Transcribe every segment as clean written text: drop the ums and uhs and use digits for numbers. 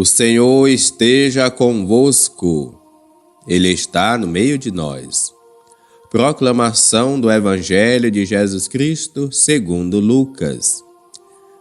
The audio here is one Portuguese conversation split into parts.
O Senhor esteja convosco, Ele está no meio de nós. Proclamação do Evangelho de Jesus Cristo segundo Lucas.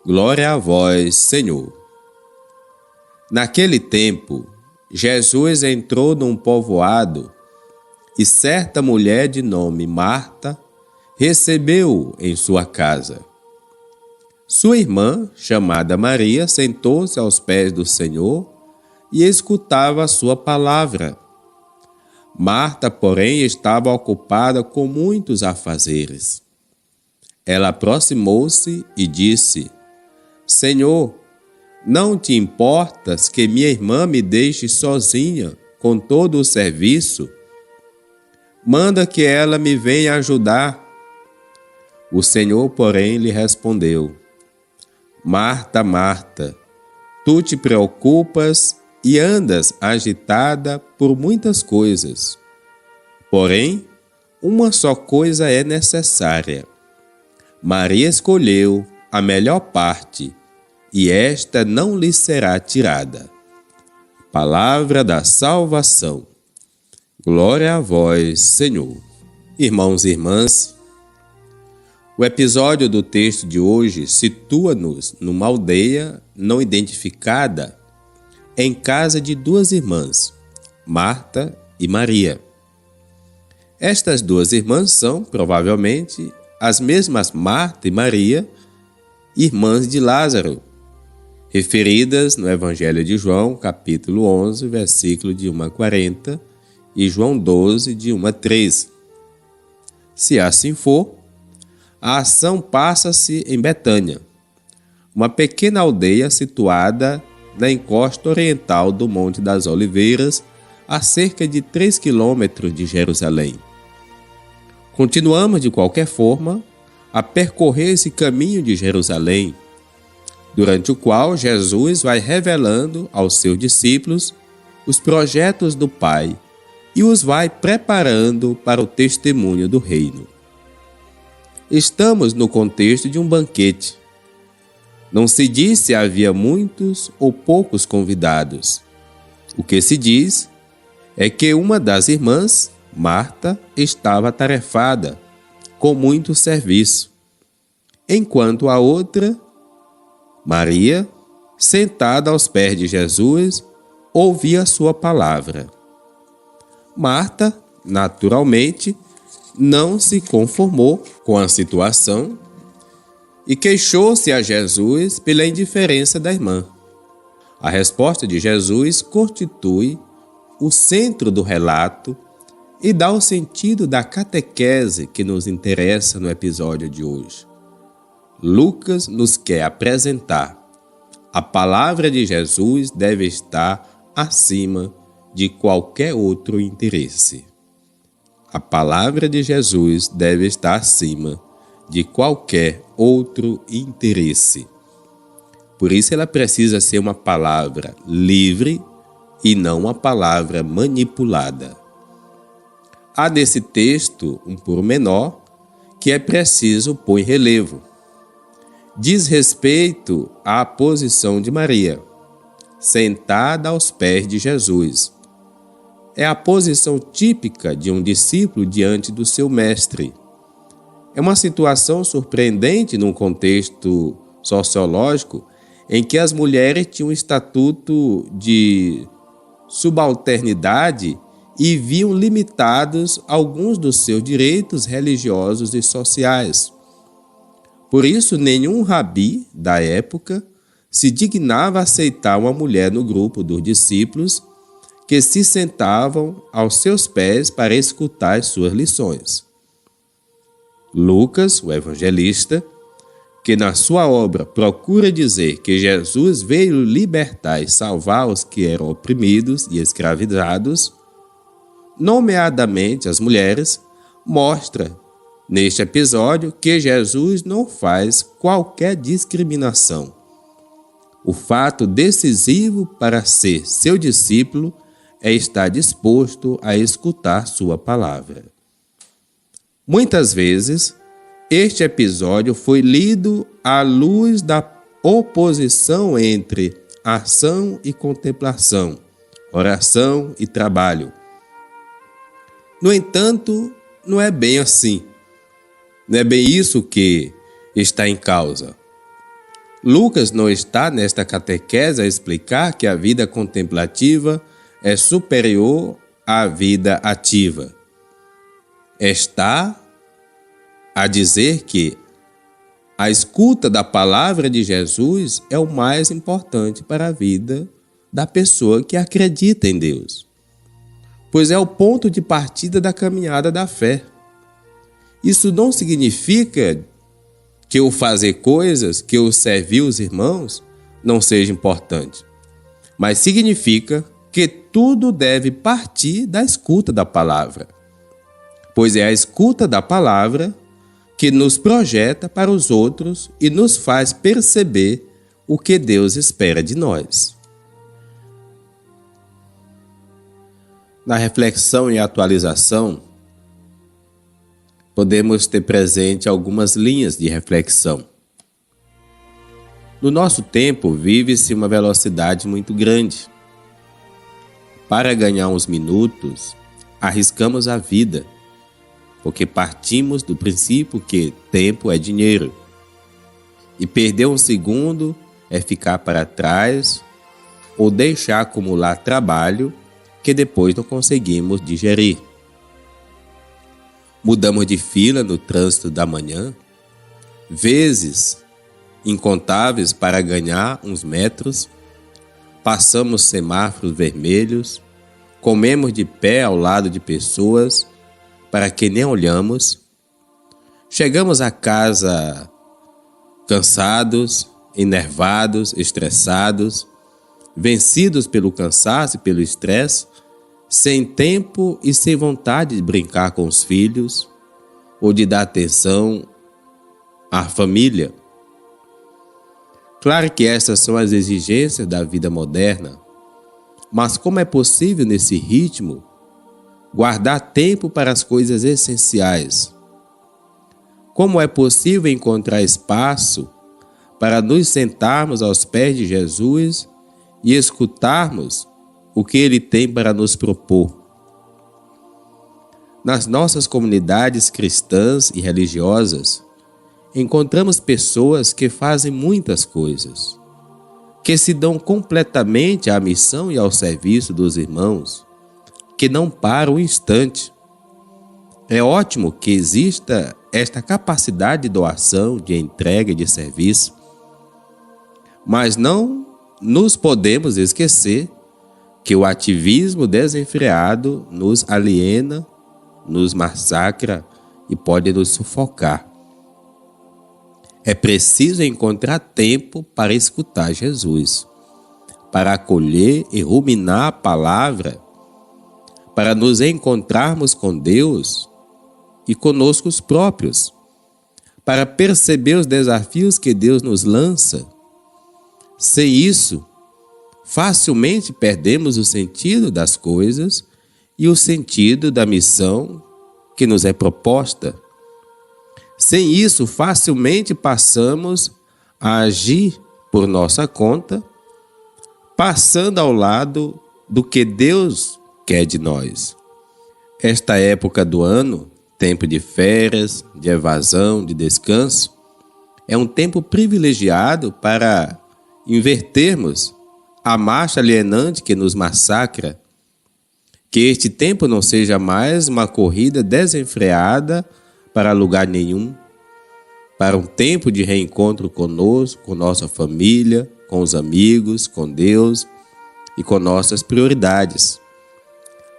Glória a vós, Senhor. Naquele tempo, Jesus entrou num povoado e certa mulher de nome Marta recebeu-o em sua casa. Sua irmã, chamada Maria, sentou-se aos pés do Senhor e escutava a sua palavra. Marta, porém, estava ocupada com muitos afazeres. Ela aproximou-se e disse: Senhor, não te importas que minha irmã me deixe sozinha com todo o serviço? Manda que ela me venha ajudar. O Senhor, porém, lhe respondeu: Marta, Marta, tu te preocupas e andas agitada por muitas coisas. Porém, uma só coisa é necessária. Maria escolheu a melhor parte, e esta não lhe será tirada. Palavra da salvação. Glória a vós, Senhor. Irmãos e irmãs, o episódio do texto de hoje situa-nos numa aldeia não identificada, em casa de duas irmãs, Marta e Maria. Estas duas irmãs são, provavelmente, as mesmas Marta e Maria, irmãs de Lázaro, referidas no Evangelho de João, capítulo 11, versículo de 1 a 40, e João 12, de 1 a 3. Se assim for, a ação passa-se em Betânia, uma pequena aldeia situada na encosta oriental do Monte das Oliveiras, a cerca de 3 quilômetros de Jerusalém. Continuamos, de qualquer forma, a percorrer esse caminho de Jerusalém, durante o qual Jesus vai revelando aos seus discípulos os projetos do Pai e os vai preparando para o testemunho do reino. Estamos no contexto de um banquete. Não se diz se havia muitos ou poucos convidados. O que se diz é que uma das irmãs, Marta, estava atarefada, com muito serviço, enquanto a outra, Maria, sentada aos pés de Jesus, ouvia a sua palavra. Marta, naturalmente, não se conformou com a situação e queixou-se a Jesus pela indiferença da irmã. A resposta de Jesus constitui o centro do relato e dá o sentido da catequese que nos interessa no episódio de hoje. Lucas nos quer apresentar: a palavra de Jesus deve estar acima de qualquer outro interesse. A palavra de Jesus deve estar acima de qualquer outro interesse. Por isso ela precisa ser uma palavra livre e não uma palavra manipulada. Há nesse texto um pormenor que é preciso pôr em relevo. Diz respeito à posição de Maria, sentada aos pés de Jesus. É a posição típica de um discípulo diante do seu mestre. É uma situação surpreendente num contexto sociológico em que as mulheres tinham um estatuto de subalternidade e viam limitados alguns dos seus direitos religiosos e sociais. Por isso, nenhum rabi da época se dignava a aceitar uma mulher no grupo dos discípulos que se sentavam aos seus pés para escutar as suas lições. Lucas, o evangelista, que na sua obra procura dizer que Jesus veio libertar e salvar os que eram oprimidos e escravizados, nomeadamente as mulheres, mostra neste episódio que Jesus não faz qualquer discriminação. O fato decisivo para ser seu discípulo é estar disposto a escutar sua palavra. Muitas vezes, este episódio foi lido à luz da oposição entre ação e contemplação, oração e trabalho. No entanto, não é bem assim. Não é bem isso que está em causa. Lucas não está nesta catequese a explicar que a vida contemplativa é superior à vida ativa. Está a dizer que a escuta da palavra de Jesus é o mais importante para a vida da pessoa que acredita em Deus, pois é o ponto de partida da caminhada da fé. Isso não significa que o fazer coisas, que o servir os irmãos não seja importante, mas significa que tudo deve partir da escuta da palavra, pois é a escuta da palavra que nos projeta para os outros e nos faz perceber o que Deus espera de nós. Na reflexão e atualização, podemos ter presente algumas linhas de reflexão. No nosso tempo, vive-se uma velocidade muito grande. Para ganhar uns minutos, arriscamos a vida, porque partimos do princípio que tempo é dinheiro. E perder um segundo é ficar para trás ou deixar acumular trabalho que depois não conseguimos digerir. Mudamos de fila no trânsito da manhã, vezes incontáveis para ganhar uns metros, passamos semáforos vermelhos, comemos de pé ao lado de pessoas para que nem olhamos, chegamos a casa cansados, enervados, estressados, vencidos pelo cansaço e pelo estresse, sem tempo e sem vontade de brincar com os filhos ou de dar atenção à família. Claro que essas são as exigências da vida moderna, mas como é possível nesse ritmo guardar tempo para as coisas essenciais? Como é possível encontrar espaço para nos sentarmos aos pés de Jesus e escutarmos o que Ele tem para nos propor? Nas nossas comunidades cristãs e religiosas, encontramos pessoas que fazem muitas coisas, que se dão completamente à missão e ao serviço dos irmãos, que não param um instante. É ótimo que exista esta capacidade de doação, de entrega e de serviço, mas não nos podemos esquecer que o ativismo desenfreado nos aliena, nos massacra e pode nos sufocar. É preciso encontrar tempo para escutar Jesus, para acolher e ruminar a palavra, para nos encontrarmos com Deus e conosco os próprios, para perceber os desafios que Deus nos lança. Sem isso, facilmente perdemos o sentido das coisas e o sentido da missão que nos é proposta. Sem isso, facilmente passamos a agir por nossa conta, passando ao lado do que Deus quer de nós. Esta época do ano, tempo de férias, de evasão, de descanso, é um tempo privilegiado para invertermos a marcha alienante que nos massacra. Que este tempo não seja mais uma corrida desenfreada para lugar nenhum, para um tempo de reencontro conosco, com nossa família, com os amigos, com Deus e com nossas prioridades.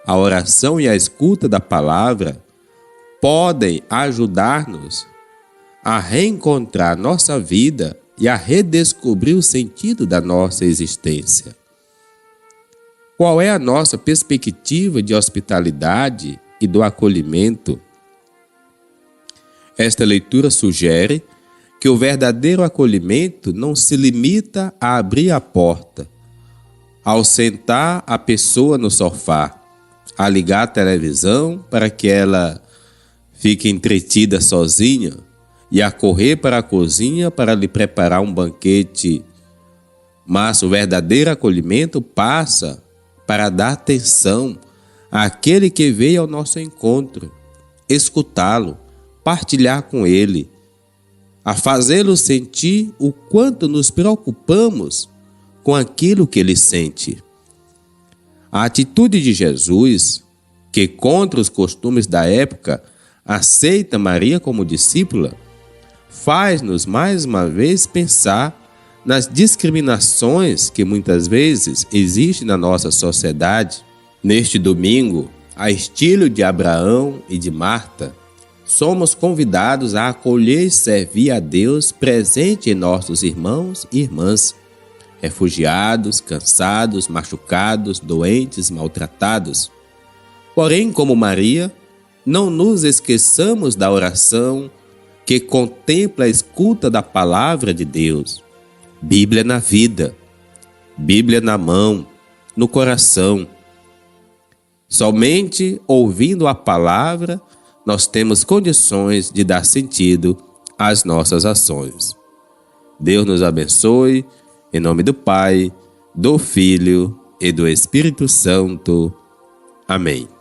A oração e a escuta da palavra podem ajudar-nos a reencontrar nossa vida e a redescobrir o sentido da nossa existência. Qual é a nossa perspectiva de hospitalidade e do acolhimento? Esta leitura sugere que o verdadeiro acolhimento não se limita a abrir a porta, ao sentar a pessoa no sofá, a ligar a televisão para que ela fique entretida sozinha e a correr para a cozinha para lhe preparar um banquete Mas o verdadeiro acolhimento passa para dar atenção àquele que veio ao nosso encontro, escutá-lo, partilhar com ele, a fazê-lo sentir o quanto nos preocupamos com aquilo que ele sente. A atitude de Jesus, que contra os costumes da época aceita Maria como discípula, faz-nos mais uma vez pensar nas discriminações que muitas vezes existem na nossa sociedade. Neste domingo, a estilo de Abraão e de Marta, somos convidados a acolher e servir a Deus presente em nossos irmãos e irmãs, refugiados, cansados, machucados, doentes, maltratados. Porém, como Maria, não nos esqueçamos da oração que contempla a escuta da palavra de Deus. Bíblia na vida, Bíblia na mão, no coração. Somente ouvindo a palavra, nós temos condições de dar sentido às nossas ações. Deus nos abençoe, em nome do Pai, do Filho e do Espírito Santo. Amém.